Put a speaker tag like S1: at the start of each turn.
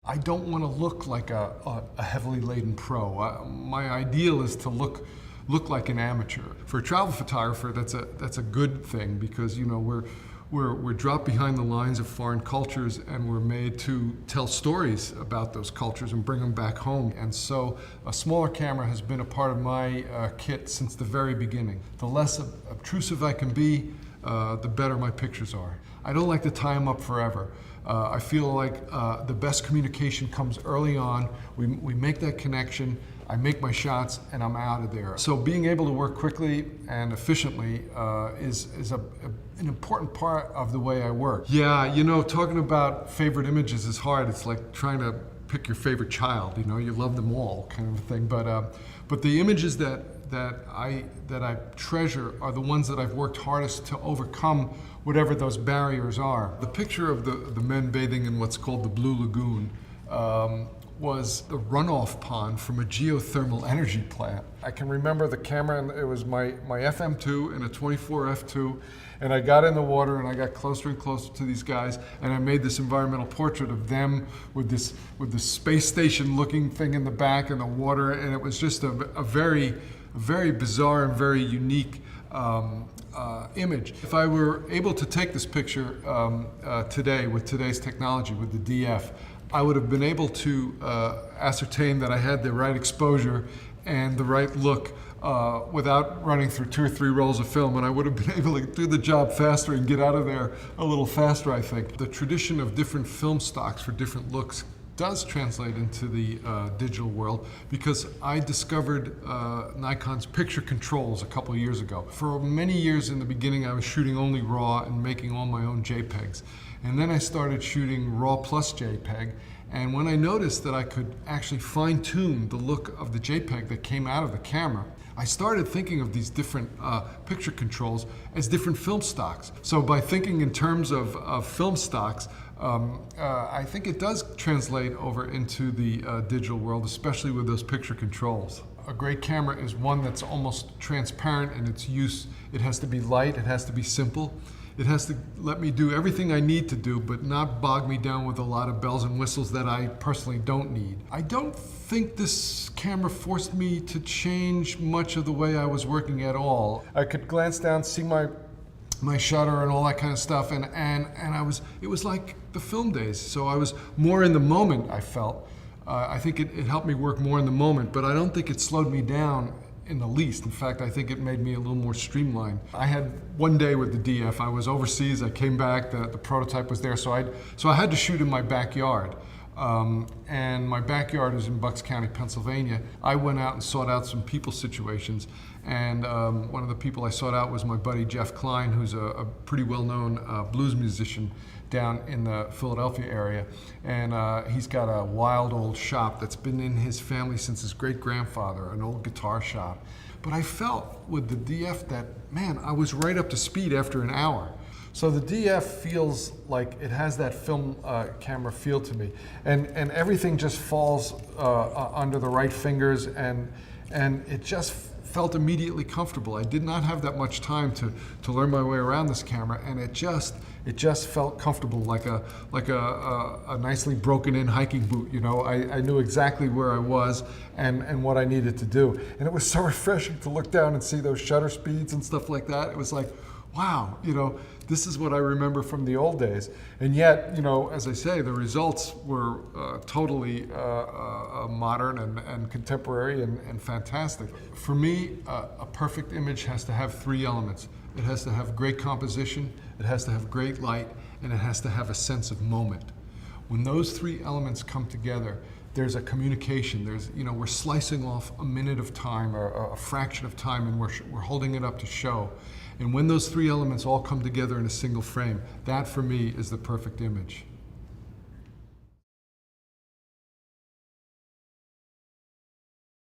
S1: I don't want to look like a heavily laden pro. My ideal is to look like an amateur. For a travel photographer, that's a good thing, because we're dropped behind the lines of foreign cultures, and we're made to tell stories about those cultures and bring them back home. And so a smaller camera has been a part of my kit since the very beginning. The less obtrusive I can be, the better my pictures are. I don't like to tie them up forever. I feel like the best communication comes early on. We make that connection, I make my shots, and I'm out of there. So being able to work quickly and efficiently is an important part of the way I work. Yeah, talking about favorite images is hard. It's like trying to pick your favorite child. You love them all, kind of a thing. But the images that I treasure are the ones that I've worked hardest to overcome whatever those barriers are. The picture of the men bathing in what's called the Blue Lagoon was the runoff pond from a geothermal energy plant. I can remember the camera, and it was my FM2 and a 24 f2, and I got in the water and I got closer and closer to these guys, and I made this environmental portrait of them with this space station looking thing in the back and the water, and it was just a very bizarre and very unique image. If I were able to take this picture today with today's technology, with the DF, I would have been able to ascertain that I had the right exposure and the right look without running through 2 or 3 rolls of film, and I would have been able to do the job faster and get out of there a little faster, I think. The tradition of different film stocks for different looks does translate into the digital world, because I discovered Nikon's picture controls a couple of years ago. For many years in the beginning, I was shooting only RAW and making all my own JPEGs. And then I started shooting RAW plus JPEG, and when I noticed that I could actually fine-tune the look of the JPEG that came out of the camera, I started thinking of these different picture controls as different film stocks. So by thinking in terms of film stocks, I think it does translate over into the digital world, especially with those picture controls. A great camera is one that's almost transparent in its use. It has to be light, it has to be simple. It has to let me do everything I need to do, but not bog me down with a lot of bells and whistles that I personally don't need. I don't think this camera forced me to change much of the way I was working at all. I could glance down, see my shutter and all that kind of stuff, and it was like the film days. So I was more in the moment, I felt. I think it helped me work more in the moment, but I don't think it slowed me down in the least. In fact, I think it made me a little more streamlined. I had one day with the DF. I was overseas, I came back, the prototype was there, so I had to shoot in my backyard. And my backyard is in Bucks County, Pennsylvania. I went out and sought out some people situations, and one of the people I sought out was my buddy Jeff Klein, who's a pretty well-known blues musician down in the Philadelphia area. And he's got a wild old shop that's been in his family since his great-grandfather, an old guitar shop. But I felt with the DF that, man, I was right up to speed after an hour. So the DF feels like it has that film camera feel to me. And everything just falls under the right fingers, and it just felt immediately comfortable. I did not have that much time to learn my way around this camera, and it just felt comfortable, like a nicely broken in hiking boot. I knew exactly where I was and what I needed to do. And it was so refreshing to look down and see those shutter speeds and stuff like that. It was like, wow, this is what I remember from the old days. And yet, as I say, the results were totally modern and contemporary and fantastic. For me, a perfect image has to have 3 elements. It has to have great composition, it has to have great light, and it has to have a sense of moment. When those 3 elements come together, there's a communication. We're slicing off a minute of time or a fraction of time, and we're holding it up to show. And when those 3 elements all come together in a single frame, that for me is the perfect image.